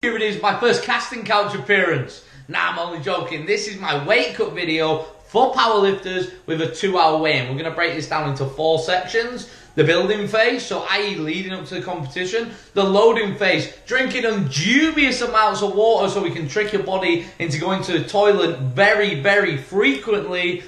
Here it is, my first casting couch appearance. Nah, I'm only joking. This is my weight cut video for powerlifters with a 2-hour weigh-in. We're going to break this down into 4 sections. The building phase, so i.e. leading up to the competition. The loading phase, drinking dubious amounts of water so we can trick your body into going to the toilet very, very frequently.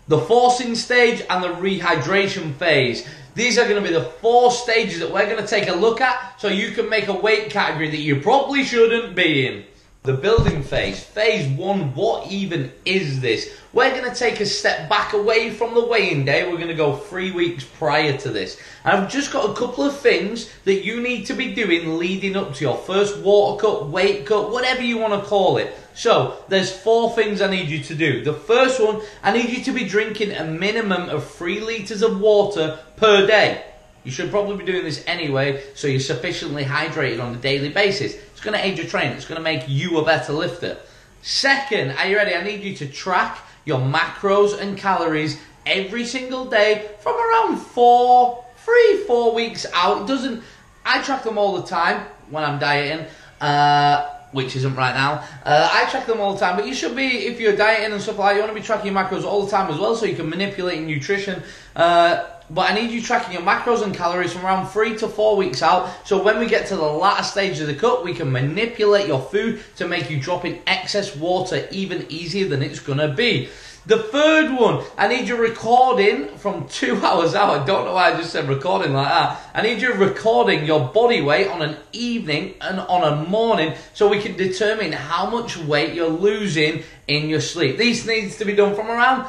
The forcing stage and the rehydration phase. These are going to be the 4 stages that we're going to take a look at so you can make a weight category that you probably shouldn't be in. The building phase, phase 1, what even is this? We're going to take a step back away from the weigh-in day. We're going to go 3 weeks prior to this. And I've just got a couple of things that you need to be doing leading up to your first water cut, weight cut, whatever you want to call it. So, there's 4 things I need you to do. The first one, I need you to be drinking a minimum of 3 litres of water per day. You should probably be doing this anyway, so you're sufficiently hydrated on a daily basis. It's going to aid your training. It's going to make you a better lifter. Second, are you ready? I need you to track your macros and calories every single day from around 3-4 weeks out. I track them all the time when I'm dieting, which isn't right now. I track them all the time, but you should be, if you're dieting and stuff like that, you want to be tracking your macros all the time as well so you can manipulate your nutrition. But I need you tracking your macros and calories from around 3 to 4 weeks out. So when we get to the latter stage of the cut, we can manipulate your food to make you drop in excess water even easier than it's going to be. The third one, I need you recording from 2 hours out. I don't know why I just said recording like that. I need you recording your body weight on an evening and on a morning so we can determine how much weight you're losing in your sleep. These needs to be done from around,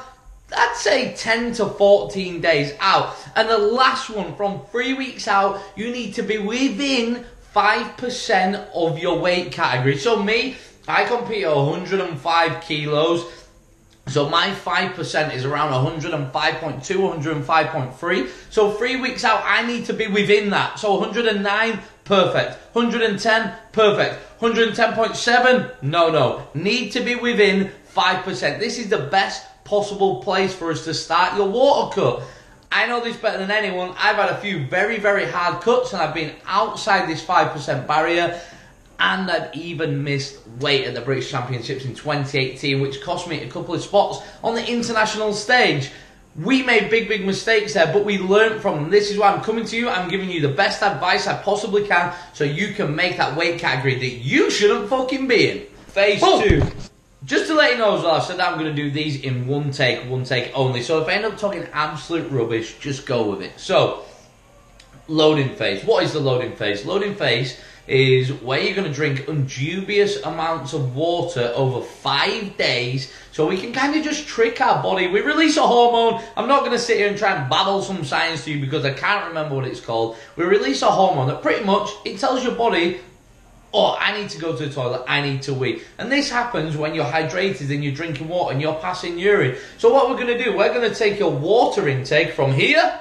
I'd say 10 to 14 days out. And the last one, from 3 weeks out, you need to be within 5% of your weight category. So me, I compete at 105 kilos. So my 5% is around 105.2, 105.3. So 3 weeks out, I need to be within that. So 109, perfect. 110, perfect. 110.7, no. Need to be within 5%. This is the best possible place for us to start your water cut. I know this better than anyone. I've had a few very, very hard cuts and I've been outside this 5% barrier, and I've even missed weight at the British Championships in 2018, which cost me a couple of spots on the international stage. We made big mistakes there, but we learned from them. This is why I'm coming to you. I'm giving you the best advice I possibly can so you can make that weight category that you shouldn't fucking be in. Phase 2. Just to let you know as well, I said that I'm going to do these in one take only. So if I end up talking absolute rubbish, just go with it. So, loading phase. What is the loading phase? Loading phase is where you're going to drink dubious amounts of water over 5 days so we can kind of just trick our body. We release a hormone. I'm not going to sit here and try and babble some science to you because I can't remember what it's called. We release a hormone that pretty much, it tells your body, oh, I need to go to the toilet, I need to wee. And this happens when you're hydrated and you're drinking water and you're passing urine. So what we're going to do, we're going to take your water intake from here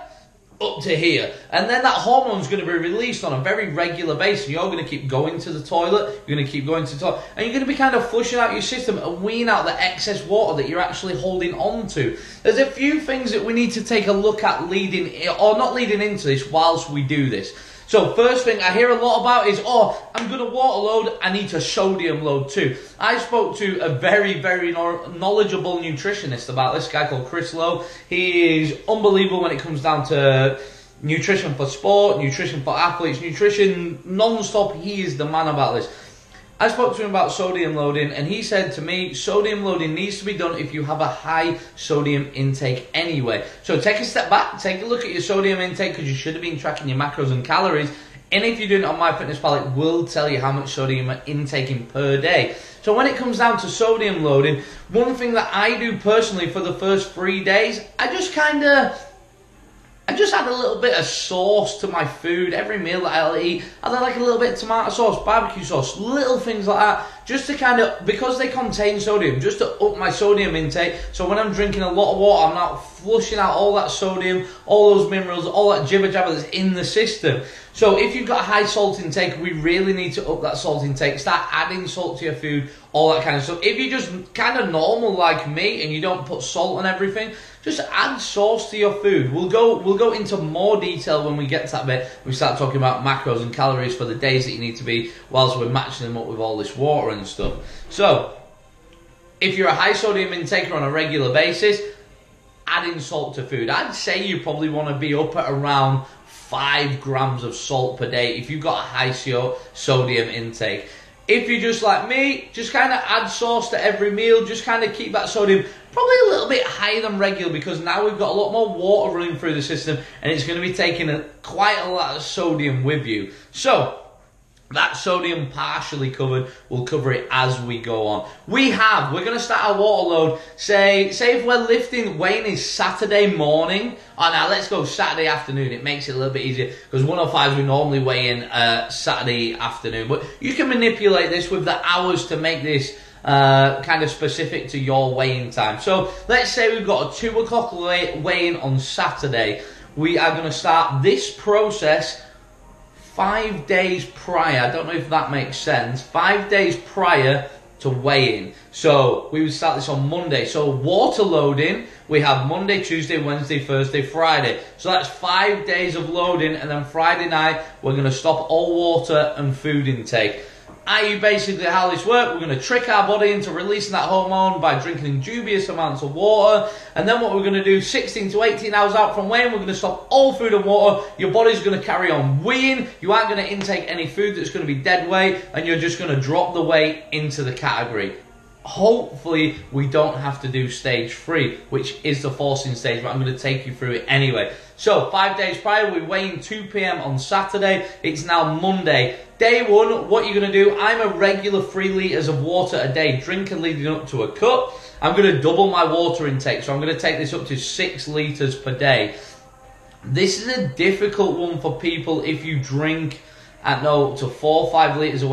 up to here. And then that hormone's going to be released on a very regular basis. You're going to keep going to the toilet, you're going to keep going to the toilet, and you're going to be kind of flushing out your system and weeing out the excess water that you're actually holding on to. There's a few things that we need to take a look at not leading into this whilst we do this. So first thing I hear a lot about is, oh, I'm going to water load, I need to sodium load too. I spoke to a very, very knowledgeable nutritionist about this, guy called Chris Lowe. He is unbelievable when it comes down to nutrition for sport, nutrition for athletes, nutrition non-stop. He is the man about this. I spoke to him about sodium loading, and he said to me, sodium loading needs to be done if you have a high sodium intake anyway. So take a step back, take a look at your sodium intake, because you should have been tracking your macros and calories. And if you're doing it on MyFitnessPal, it will tell you how much sodium you're intaking per day. So when it comes down to sodium loading, one thing that I do personally for the first 3 days, I just add a little bit of sauce to my food. Every meal that I'll eat, I add like a little bit of tomato sauce, barbecue sauce, little things like that, just to kind of, because they contain sodium, just to up my sodium intake. So when I'm drinking a lot of water, I'm not flushing out all that sodium, all those minerals, all that jibber jabber that's in the system. So if you've got a high salt intake, we really need to up that salt intake. Start adding salt to your food, all that kind of stuff. If you're just kind of normal like me and you don't put salt on everything, just add sauce to your food. We'll go into more detail when we get to that bit. We start talking about macros and calories for the days that you need to be, whilst we're matching them up with all this water and stuff. So if you're a high sodium intaker on a regular basis, adding salt to food, I'd say you probably want to be up at around 5 grams of salt per day if you've got a high sodium intake. If you're just like me, just kind of add sauce to every meal, just kind of keep that sodium probably a little bit higher than regular, because now we've got a lot more water running through the system and it's going to be taking quite a lot of sodium with you. So that sodium partially covered, we'll cover it as we go on. We're going to start our water load, say if we're weighing is Saturday morning. Oh, now let's go Saturday afternoon. It makes it a little bit easier, because 105s we normally weigh in Saturday afternoon. But you can manipulate this with the hours to make this kind of specific to your weighing time. So let's say we've got a 2 o'clock weigh-in on Saturday. We are going to start this process 5 days prior. I don't know if that makes sense. 5 days prior to weigh-in. So we would start this on Monday. So water loading, we have Monday, Tuesday, Wednesday, Thursday, Friday. So that's 5 days of loading, and then Friday night we're going to stop all water and food intake. i.e. basically how this works, we're going to trick our body into releasing that hormone by drinking dubious amounts of water, and then what we're going to do 16 to 18 hours out from weighing, we're going to stop all food and water. Your body's going to carry on weighing, you aren't going to intake any food that's going to be dead weight, and you're just going to drop the weight into the category. Hopefully we don't have to do stage 3, which is the forcing stage, but I'm going to take you through it anyway. So 5 days prior, we weigh in 2 p.m. on Saturday. It's now Monday. Day 1, what you're going to do, I'm a regular 3 litres of water a day, drinking leading up to a cup. I'm going to double my water intake, so I'm going to take this up to 6 litres per day. This is a difficult one for people if you drink at to 4 or 5 litres a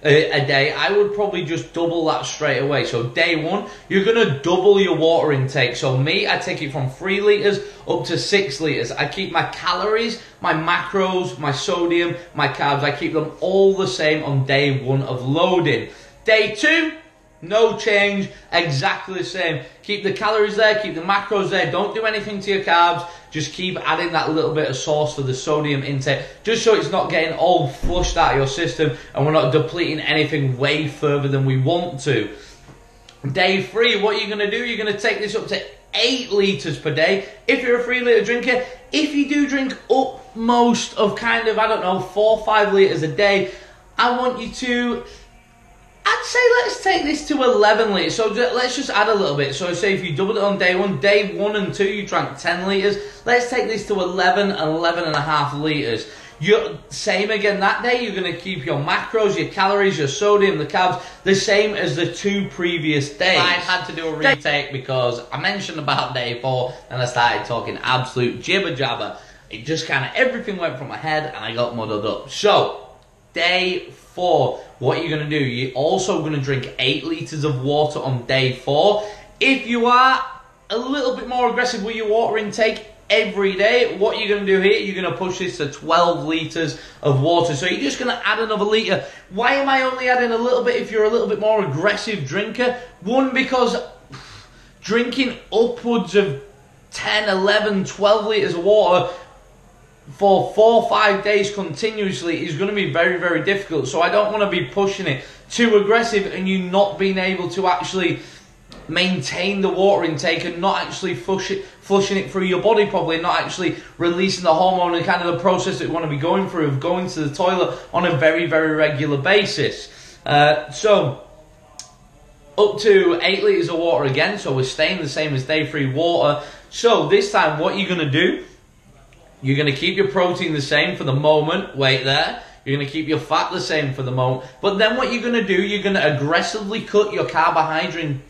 day. I would probably just double that straight away. So day 1, you're going to double your water intake. So me, I take it from 3 litres up to 6 litres. I keep my calories, my macros, my sodium, my carbs, I keep them all the same on day 1 of loading. Day 2, no change, exactly the same. Keep the calories there, keep the macros there, don't do anything to your carbs, just keep adding that little bit of sauce for the sodium intake, just so it's not getting all flushed out of your system and we're not depleting anything way further than we want to. Day 3, what you're going to do, you're going to take this up to 8 litres per day. If you're a 3 litre drinker, if you do drink up most of 4 or 5 litres a day, I want you to, I'd say let's take this to 11 litres. So let's just add a little bit. So say if you doubled it on day 1 and 2, you drank 10 litres. Let's take this to 11 and 11.5 litres. Same again that day, you're going to keep your macros, your calories, your sodium, the carbs, the same as the 2 previous days. I had to do a retake because I mentioned about day 4 and I started talking absolute jibber jabber. It just everything went from my head and I got muddled up. So, day 4, what you're going to do, you're also going to drink 8 litres of water on day 4. If you are a little bit more aggressive with your water intake every day, what you're going to do here, you're going to push this to 12 litres of water. So you're just going to add another litre. Why am I only adding a little bit if you're a little bit more aggressive drinker? 1, because drinking upwards of 10, 11, 12 litres of water for 4 or 5 days continuously is going to be very, very difficult. So I don't want to be pushing it too aggressive and you not being able to actually maintain the water intake and not actually flushing it through your body properly, not actually releasing the hormone and the process that you want to be going through of going to the toilet on a very, very regular basis. So up to 8 litres of water again, so we're staying the same as day 3 water. So this time what you're going to do, you're going to keep your protein the same for the moment, wait there. You're going to keep your fat the same for the moment. But then what you're going to do, you're going to aggressively cut your carbohydrate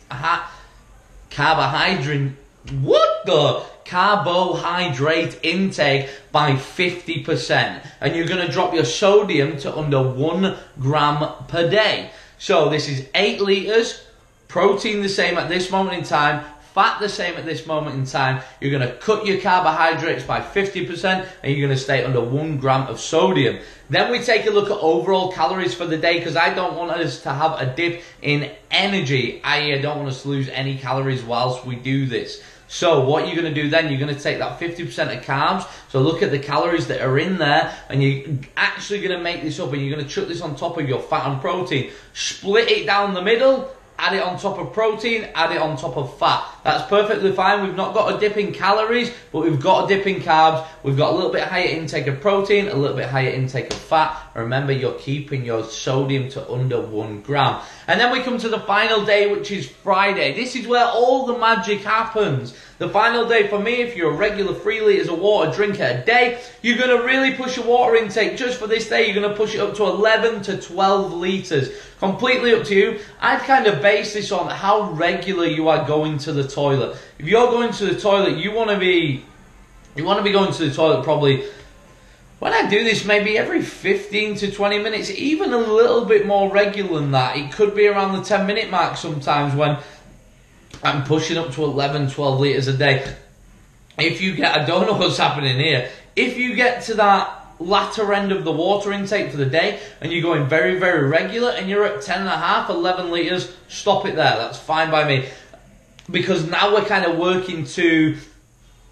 intake by 50%. And you're going to drop your sodium to under 1 gram per day. So this is 8 litres, protein the same at this moment in time, fat the same at this moment in time. You're going to cut your carbohydrates by 50% and you're going to stay under 1 gram of sodium. Then we take a look at overall calories for the day, because I don't want us to have a dip in energy, i.e. I don't want us to lose any calories whilst we do this. So what you're going to do then, you're going to take that 50% of carbs, so look at the calories that are in there, and you're actually going to make this up, and you're going to chuck this on top of your fat and protein. Split it down the middle, add it on top of protein, add it on top of fat. That's perfectly fine. We've not got a dip in calories, but we've got a dip in carbs. We've got a little bit higher intake of protein, a little bit higher intake of fat. Remember, you're keeping your sodium to under 1 gram. And then we come to the final day, which is Friday. This is where all the magic happens. The final day for me, if you're a regular 3 litres of water drinker a day, you're going to really push your water intake. Just for this day, you're going to push it up to 11 to 12 litres. Completely up to you. I'd kind of base this on how regular you are going to the toilet. If you're going to the toilet, you want to be going to the toilet probably, when I do this, maybe every 15 to 20 minutes, even a little bit more regular than that. It could be around the 10-minute mark sometimes when I'm pushing up to 11, 12 litres a day. If you get, I don't know what's happening here, if you get to that latter end of the water intake for the day and you're going very, very regular and you're at 10.5, 11 litres, stop it there. That's fine by me. Because now we're kind of working to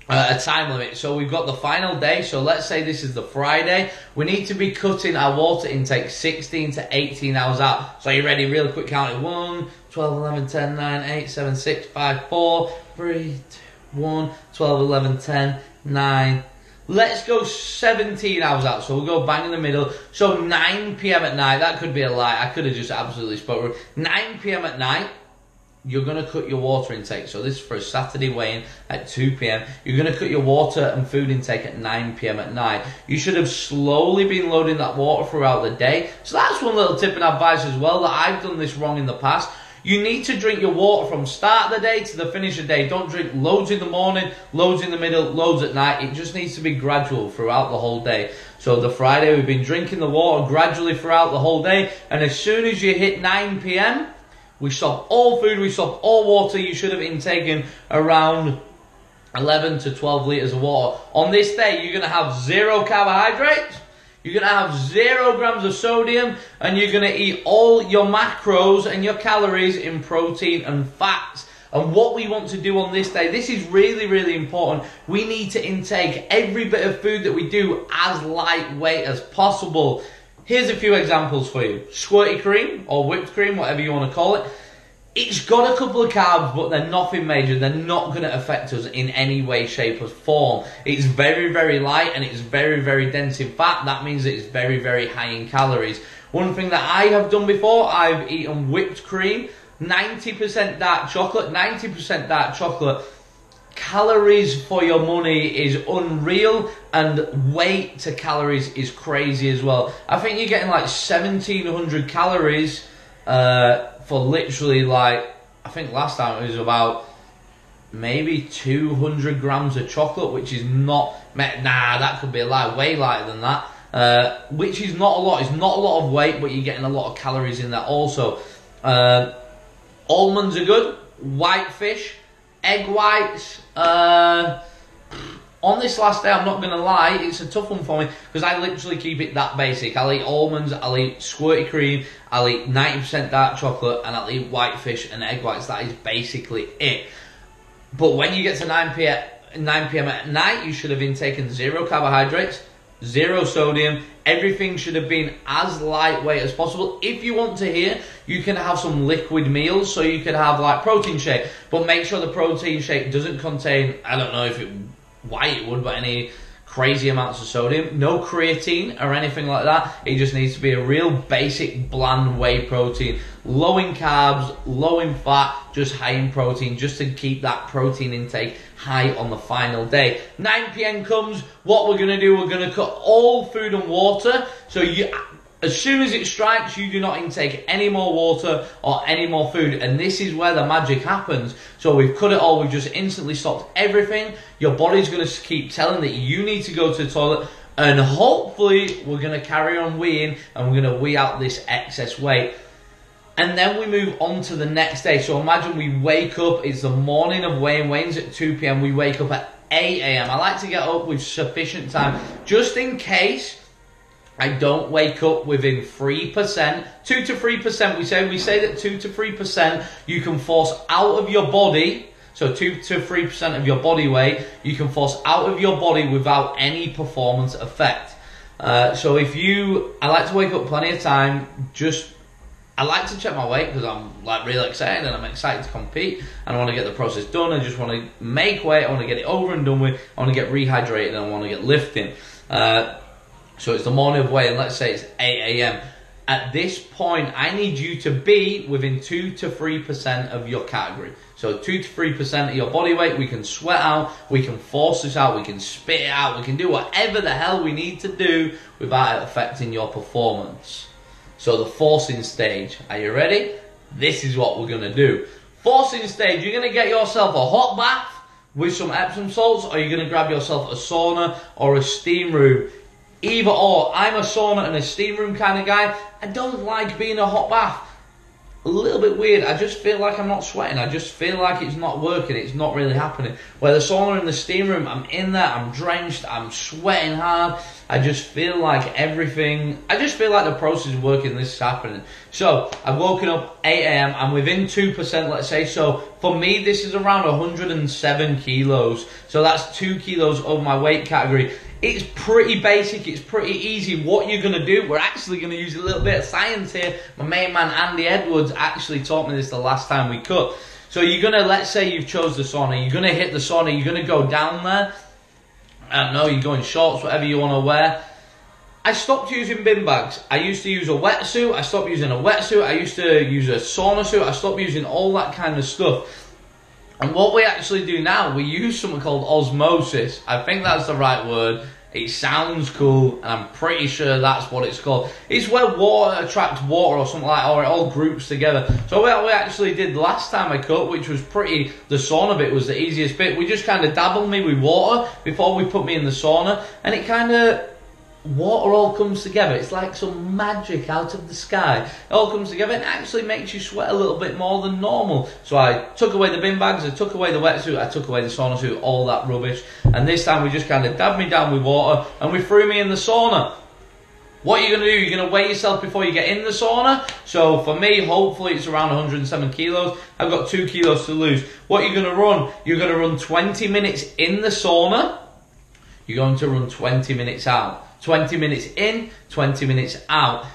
a time limit. So we've got the final day. So let's say this is the Friday. We need to be cutting our water intake 16 to 18 hours out. So you ready? Real quick count. 1, 12, 11, 10, 9, 8, 7, 6, 5, 4, 3, 2, 1, 12, 11, 10, 9. Let's go 17 hours out. So we'll go bang in the middle. So 9 p.m. at night. That could be a lie. I could have just absolutely spoke. 9 p.m. at night. You're going to cut your water intake. So this is for a Saturday weigh-in at 2 p.m. You're going to cut your water and food intake at 9 p.m. at night. You should have slowly been loading that water throughout the day. So that's one little tip and advice as well, that I've done this wrong in the past. You need to drink your water from start of the day to the finish of the day. Don't drink loads in the morning, loads in the middle, loads at night. It just needs to be gradual throughout the whole day. So the Friday, we've been drinking the water gradually throughout the whole day. And as soon as you hit 9 p.m., we stop all food, we stop all water. You should have intaken around 11 to 12 litres of water. On this day, you're going to have 0 carbohydrates, you're going to have 0 grams of sodium, and you're going to eat all your macros and your calories in protein and fats. And what we want to do on this day, this is really, really important. We need to intake every bit of food that we do as lightweight as possible. Here's a few examples for you. Squirty cream or whipped cream, whatever you want to call it. It's got a couple of carbs, but they're nothing major. They're not going to affect us in any way, shape or form. It's very, very light and it's very, very dense in fat. That means that it's very, very high in calories. One thing that I have done before, I've eaten whipped cream, 90% dark chocolate, 90% dark chocolate. Calories for your money is unreal, and weight to calories is crazy as well. I think you're getting like 1,700 calories for literally, like, I think last time it was about maybe 200 grams of chocolate, which is not, nah, that could be a lie, way lighter than that, which is not a lot. It's not a lot of weight, but you're getting a lot of calories in there also. Almonds are good, white fish, egg whites. On this last day, I'm not going to lie, it's a tough one for me because I literally keep it that basic. I'll eat almonds, I'll eat squirty cream, I'll eat 90% dark chocolate, and I'll eat white fish and egg whites. That is basically it. But when you get to 9 p.m. at night, you should have intaken 0 carbohydrates, 0 sodium. Everything should have been as lightweight as possible. If you want to hear, you can have some liquid meals. So you could have like protein shake, but make sure the protein shake doesn't contain, I don't know why it would, but any crazy amounts of sodium. No creatine or anything like that. It just needs to be a real basic bland whey protein. Low in carbs, low in fat, just high in protein, just to keep that protein intake high on the final day. 9 p.m. comes, what we're going to do, we're going to cut all food and water. So as soon as it strikes, you do not intake any more water or any more food. And this is where the magic happens. So we've cut it all. We've just instantly stopped everything. Your body's going to keep telling that you need to go to the toilet. And hopefully, we're going to carry on weeing and we're going to wee out this excess weight. And then we move on to the next day. So imagine we wake up, it's the morning of weigh-in. Weigh-in's at 2 p.m. We wake up at 8 a.m. I like to get up with sufficient time, just in case I don't wake up within 3%, 2 to 3%. We say that 2 to 3% you can force out of your body. So 2 to 3% of your body weight you can force out of your body without any performance effect. So I like to wake up plenty of time. I like to check my weight because I'm like really excited and I'm excited to compete and I want to get the process done. I just want to make weight. I want to get it over and done with. I want to get rehydrated and I want to get lifting. So it's the morning of weigh-in. Let's say it's 8 a.m. At this point, I need you to be within 2 to 3% of your category. So 2 to 3% of your body weight, we can sweat out, we can force this out, we can spit it out, we can do whatever the hell we need to do without it affecting your performance. So the forcing stage, are you ready? This is what we're going to do. Forcing stage, you're going to get yourself a hot bath with some Epsom salts, or you're going to grab yourself a sauna or a steam room. Either or. I'm a sauna and a steam room kind of guy. I don't like being a hot bath. A little bit weird. I just feel like I'm not sweating. I just feel like it's not working. It's not really happening. Where the sauna and the steam room, I'm in there, I'm drenched, I'm sweating hard. I just feel like the process is working, this is happening. So, I've woken up 8 a.m. I'm within 2%, let's say. So, for me, this is around 107 kilos. So, that's 2 kilos over my weight category. It's pretty basic, it's pretty easy. What you're going to do, we're actually going to use a little bit of science here. My main man Andy Edwards actually taught me this the last time we cut. So you're going to, let's say you've chose the sauna, you're going to hit the sauna, you're going to go down there. I don't know, you're going shorts, whatever you want to wear. I stopped using bin bags. I used to use a wetsuit, I stopped using a wetsuit, I used to use a sauna suit, I stopped using all that kind of stuff. And what we actually do now, we use something called osmosis. I think that's the right word. It sounds cool, and I'm pretty sure that's what it's called. It's where water attracts water or something like that, or it all groups together. So what we actually did last time I cut, which was the sauna bit was the easiest bit. We just kind of dabbled me with water before we put me in the sauna, and it kind of, water all comes together. It's like some magic out of the sky. It all comes together and actually makes you sweat a little bit more than normal. So I took away the bin bags, I took away the wetsuit, I took away the sauna suit, all that rubbish. And this time we just kind of dabbed me down with water and we threw me in the sauna. What you're going to do, you're going to weigh yourself before you get in the sauna. So for me, hopefully it's around 107 kilos. I've got 2 kilos to lose. What you're going to run, you're going to run 20 minutes in the sauna. You're going to run 20 minutes out. 20 minutes in, 20 minutes out.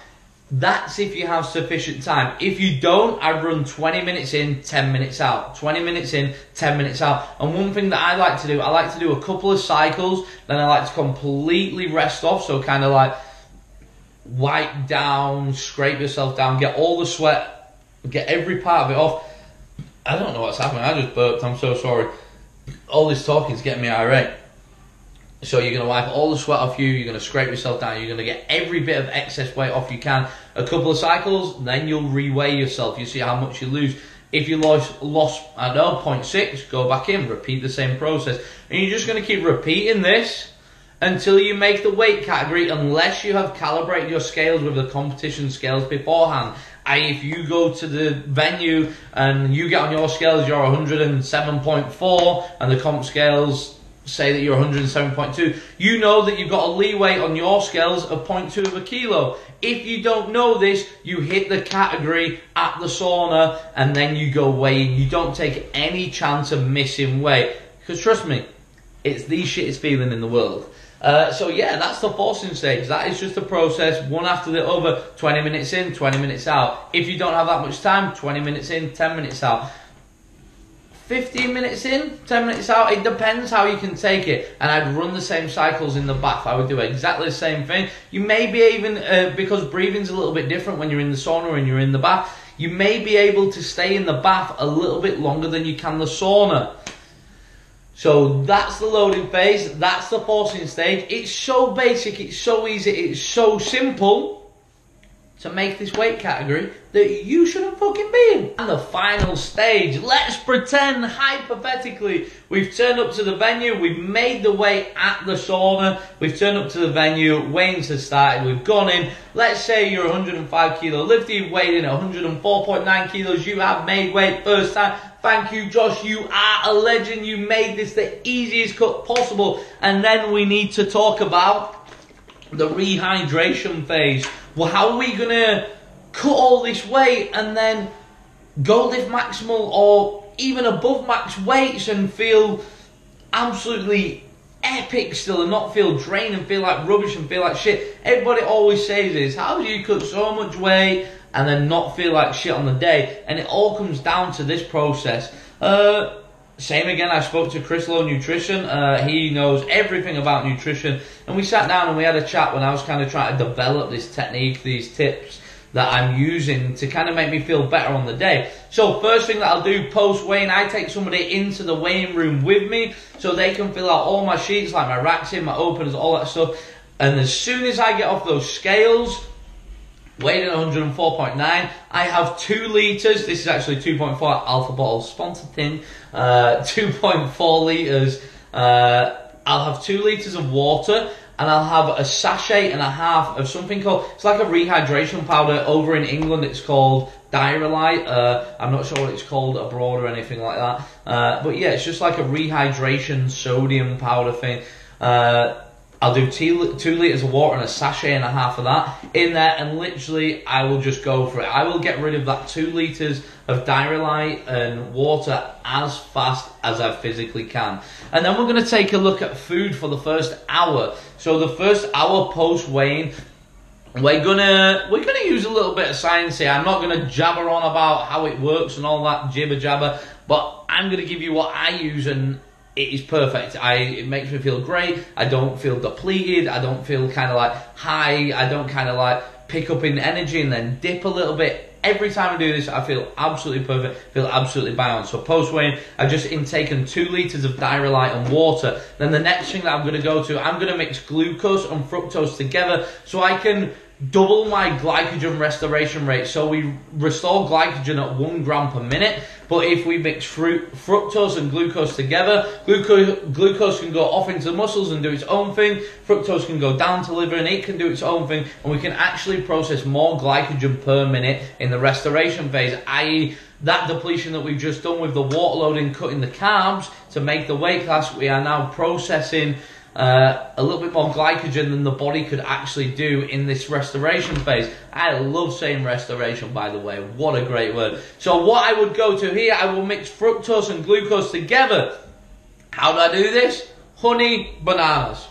That's if you have sufficient time. If you don't, I'd run 20 minutes in, 10 minutes out. 20 minutes in, 10 minutes out. And one thing that I like to do a couple of cycles, then I like to completely rest off. So kind of like wipe down, scrape yourself down, get all the sweat, get every part of it off. I don't know what's happening. I just burped. I'm so sorry. All this talking is getting me irate. So you're going to wipe all the sweat off you, you're going to scrape yourself down, you're going to get every bit of excess weight off you can. A couple of cycles, then you'll reweigh yourself. You see how much you lose. If you lost I don't know, 0.6, go back in, repeat the same process. And you're just going to keep repeating this until you make the weight category, unless you have calibrated your scales with the competition scales beforehand. If you go to the venue and you get on your scales, you're 107.4, and the comp scales say that you're 107.2, you know that you've got a leeway on your scales of 0.2 of a kilo. If you don't know this, you hit the category at the sauna and then you go weighing. You don't take any chance of missing weight. Because trust me, it's the shittest feeling in the world. So yeah, that's the forcing stage. That is just a process, one after the other, 20 minutes in, 20 minutes out. If you don't have that much time, 20 minutes in, 10 minutes out. 15 minutes in, 10 minutes out, it depends how you can take it. And I'd run the same cycles in the bath. I would do exactly the same thing. You may be even, because breathing's a little bit different when you're in the sauna and you're in the bath, you may be able to stay in the bath a little bit longer than you can the sauna. So that's the loading phase, that's the forcing stage. It's so basic, it's so easy, it's so simple. to make this weight category that you shouldn't fucking be in. And the final stage, let's pretend hypothetically we've turned up to the venue, we've made the weight at the sauna, we've turned up to the venue, weigh-ins have started, we've gone in. Let's say you're a 105 kilo lifter, you've weighed in at 104.9 kilos, you have made weight first time. Thank you, Josh, you are a legend, you made this the easiest cut possible. And then we need to talk about the rehydration phase. Well, how are we going to cut all this weight and then go lift maximal or even above max weights and feel absolutely epic still and not feel drained and feel like rubbish and feel like shit? Everybody always says this, how do you cut so much weight and then not feel like shit on the day? And it all comes down to this process. Same again, I spoke to Chris Lowe Nutrition, he knows everything about nutrition, and we sat down and we had a chat when I was kind of trying to develop this technique, these tips that I'm using to kind of make me feel better on the day. So first thing that I'll do post-weighing, I take somebody into the weighing room with me so they can fill out all my sheets, like my racks in, my openers, all that stuff, and as soon as I get off those scales, weighed in 104.9, I have 2 litres, this is actually 2.4 Alpha Bottle sponsored thing, 2.4 litres, I'll have 2 litres of water, and I'll have a sachet and a half of something called, it's like a rehydration powder. Over in England it's called Diarylite, I'm not sure what it's called abroad or anything like that, but yeah, it's just like a rehydration sodium powder thing. I'll do 2 litres of water and a sachet and a half of that in there, and literally I will just go for it. I will get rid of that 2 litres of Diarylite and water as fast as I physically can. And then we're going to take a look at food for the first hour. So the first hour post-weighing, we're gonna use a little bit of science here. I'm not gonna jabber on about how it works and all that jibber jabber, but I'm gonna give you what I use, and it is perfect. It makes me feel great. I don't feel depleted. I don't feel kind of like high. I don't kind of like pick up in energy and then dip a little bit. Every time I do this, I feel absolutely perfect, feel absolutely balanced. So post-weighing, I've just intaken 2 litres of Diarylite and water. Then the next thing that I'm going to go to, I'm going to mix glucose and fructose together so I can double my glycogen restoration rate. So we restore glycogen at 1 gram per minute, but if we mix fructose and glucose together, glucose can go off into the muscles and do its own thing, fructose can go down to liver and it can do its own thing, and we can actually process more glycogen per minute in the restoration phase, i.e. that depletion that we've just done with the water loading, cutting the carbs to make the weight class, we are now processing a little bit more glycogen than the body could actually do in this restoration phase. I love saying restoration, by the way. What a great word. So what I would go to here, I will mix fructose and glucose together. How do I do this? Honey, bananas.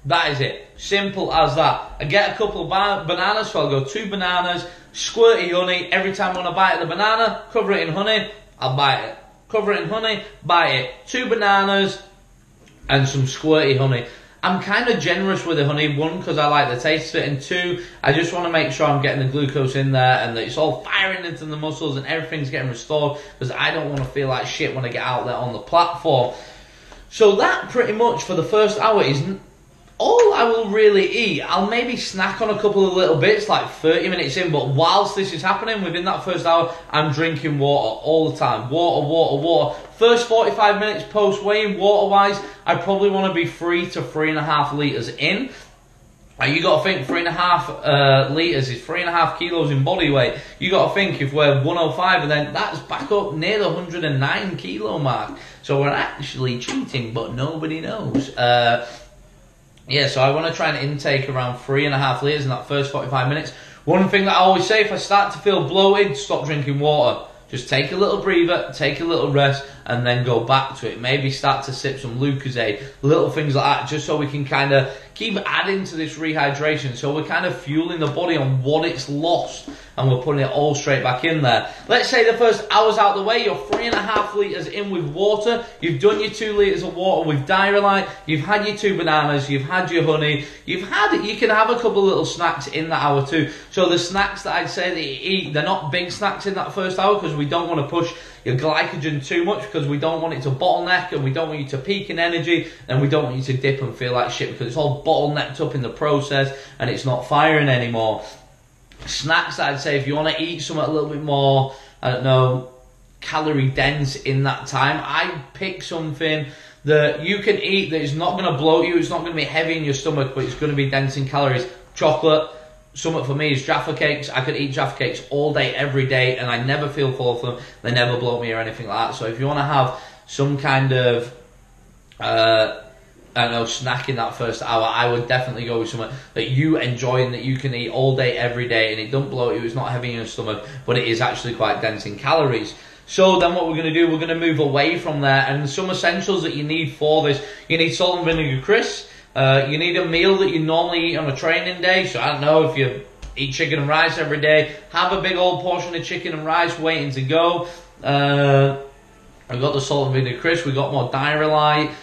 That is it. Simple as that. I get a couple of bananas, so I'll go 2 bananas, squirty honey. Every time I want to bite the banana, cover it in honey, I'll bite it. Cover it in honey, bite it. 2 bananas, and some squirty honey. I'm kind of generous with the honey, 1, because I like the taste of it, and 2, I just want to make sure I'm getting the glucose in there and that it's all firing into the muscles and everything's getting restored, because I don't want to feel like shit when I get out there on the platform. So that pretty much for the first hour is all I will really eat. I'll maybe snack on a couple of little bits like 30 minutes in, but whilst this is happening, within that first hour, I'm drinking water all the time. Water, water, water. First 45 minutes post-weighing, water-wise, I probably want to be 3 to 3.5 litres in. And you got to think 3.5 litres is 3.5 kilos in body weight. You got to think if we're 105 and then that's back up near the 109 kilo mark. So we're actually cheating, but nobody knows. Yeah, so I want to try and intake around 3.5 litres in that first 45 minutes. One thing that I always say, if I start to feel bloated, stop drinking water. Just take a little breather, take a little rest, and then go back to it. Maybe start to sip some Lucozade, little things like that, just so we can kind of keep adding to this rehydration. So we're kind of fueling the body on what it's lost, and we're putting it all straight back in there. Let's say the first hour's out the way, you're 3.5 litres in with water, you've done your 2 litres of water with Diarylite, you've had your 2 bananas, you've had your honey, you can have a couple of little snacks in that hour too. So the snacks that I'd say that you eat, they're not big snacks in that first hour, because we don't want to push your glycogen too much, because we don't want it to bottleneck, and we don't want you to peak in energy, and we don't want you to dip and feel like shit, because it's all bottlenecked up in the process and it's not firing anymore. snacks, I'd say if you want to eat something a little bit more, I don't know, calorie dense in that time, I'd pick something that you can eat that is not going to bloat you, it's not going to be heavy in your stomach, but it's going to be dense in calories. Chocolate, something for me is Jaffa cakes. I could eat Jaffa cakes all day, every day, and I never feel full of them. They never bloat me or anything like that. So if you want to have some kind of, I don't know, snack in that first hour, I would definitely go with something that you enjoy and that you can eat all day, every day, and it don't bloat you, it's not heavy in your stomach, but it is actually quite dense in calories. So then what we're going to do, we're going to move away from there, and some essentials that you need for this. You need salt and vinegar crisps. You need a meal that you normally eat on a training day. So I don't know, if you eat chicken and rice every day, have a big old portion of chicken and rice waiting to go. We've got the salt and vinegar crisps, we've got more Diarrhea.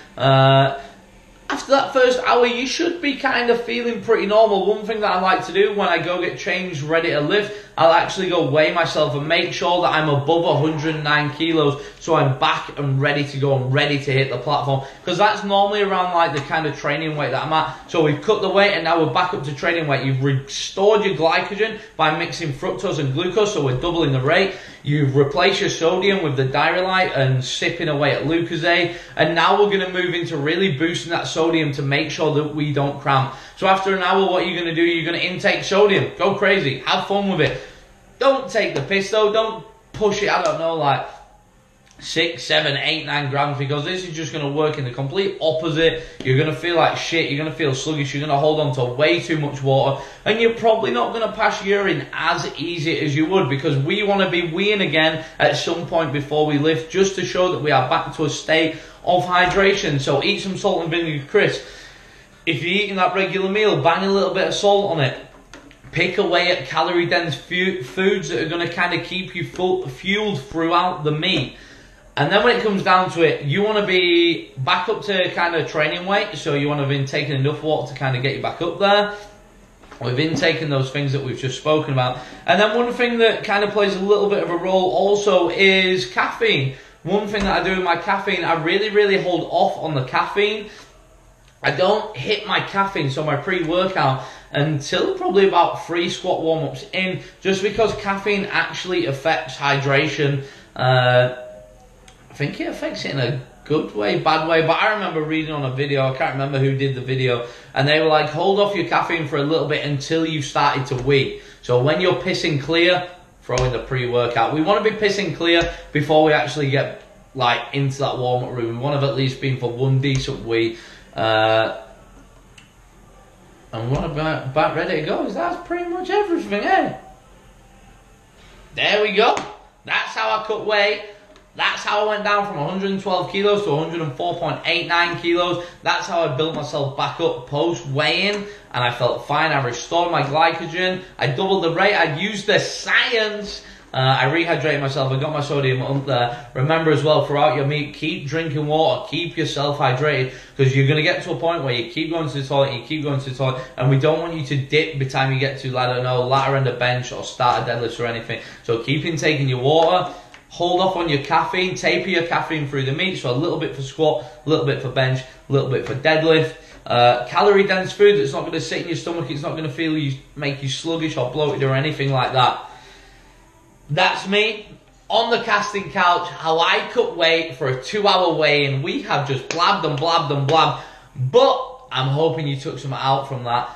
After that first hour, you should be kind of feeling pretty normal. One thing that I like to do when I go get changed, ready to lift, I'll actually go weigh myself and make sure that I'm above 109 kilos, so I'm back and ready to go and ready to hit the platform. Because that's normally around like the kind of training weight that I'm at. So we've cut the weight and now we're back up to training weight. You've restored your glycogen by mixing fructose and glucose, so we're doubling the rate. You've replaced your sodium with the Diarrhea and sipping away at Lucozade. And now we're going to move into really boosting that sodium to make sure that we don't cramp. So after an hour, what you're going to do, you're going to intake sodium. Go crazy. Have fun with it. Don't take the piss though. Don't push it, I don't know, like 6, 7, 8, 9 grams, because this is just going to work in the complete opposite. You're going to feel like shit, you're going to feel sluggish, you're going to hold on to way too much water, and you're probably not going to pass urine as easy as you would, because we want to be weeing again at some point before we lift, just to show that we are back to a state of hydration. So eat some salt and vinegar crisps. If you're eating that regular meal, bang a little bit of salt on it. Pick away at calorie dense foods that are going to kind of keep you fueled throughout the meet. And then when it comes down to it, you want to be back up to kind of training weight. So you want to have been taking enough water to kind of get you back up there. We've been taking those things that we've just spoken about. And then one thing that kind of plays a little bit of a role also is caffeine. One thing that I do with my caffeine, I really hold off on the caffeine. I don't hit my caffeine, so my pre-workout, until probably about 3 squat warm-ups in, just because caffeine actually affects hydration. I think it affects it in a good way, bad way, but I remember reading on a video, I can't remember who did the video, and they were like, hold off your caffeine for a little bit until you've started to wee. So when you're pissing clear, throw in the pre-workout. We want to be pissing clear before we actually get like into that warm-up room. We want to have at least been for one decent wee. And what about ready to go? That's pretty much everything, eh? There we go. That's how I cut weight. That's how I went down from 112 kilos to 104.89 kilos. That's how I built myself back up post-weigh-in, and I felt fine. I restored my glycogen. I doubled the rate. I used the science. I rehydrated myself. I got my sodium up there. Remember as well, throughout your meet, keep drinking water. Keep yourself hydrated, because you're going to get to a point where you keep going to the toilet, you keep going to the toilet, and we don't want you to dip by the time you get to, I don't know, latter end of bench or start a deadlift or anything. So keep intaking your water. Hold off on your caffeine. Taper your caffeine through the meet. So a little bit for squat, a little bit for bench, a little bit for deadlift. Calorie dense food that's not going to sit in your stomach. It's not going to make you sluggish or bloated or anything like that. That's me on the casting couch, how I cut weight for a 2-hour weigh-in. We have just blabbed and blabbed and blabbed, but I'm hoping you took some out from that.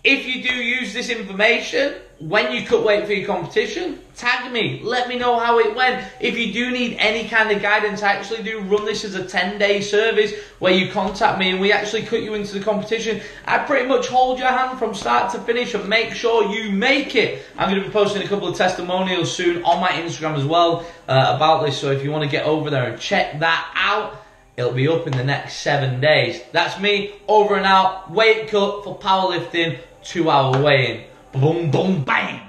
If you do use this information when you cut weight for your competition, tag me. Let me know how it went. If you do need any kind of guidance, I actually do run this as a 10-day service where you contact me and we actually cut you into the competition. I pretty much hold your hand from start to finish and make sure you make it. I'm going to be posting a couple of testimonials soon on my Instagram as well about this. So if you want to get over there and check that out, it'll be up in the next 7 days. That's me, over and out. Weight cut for powerlifting, 2-hour weigh-in. Boom, boom, bang.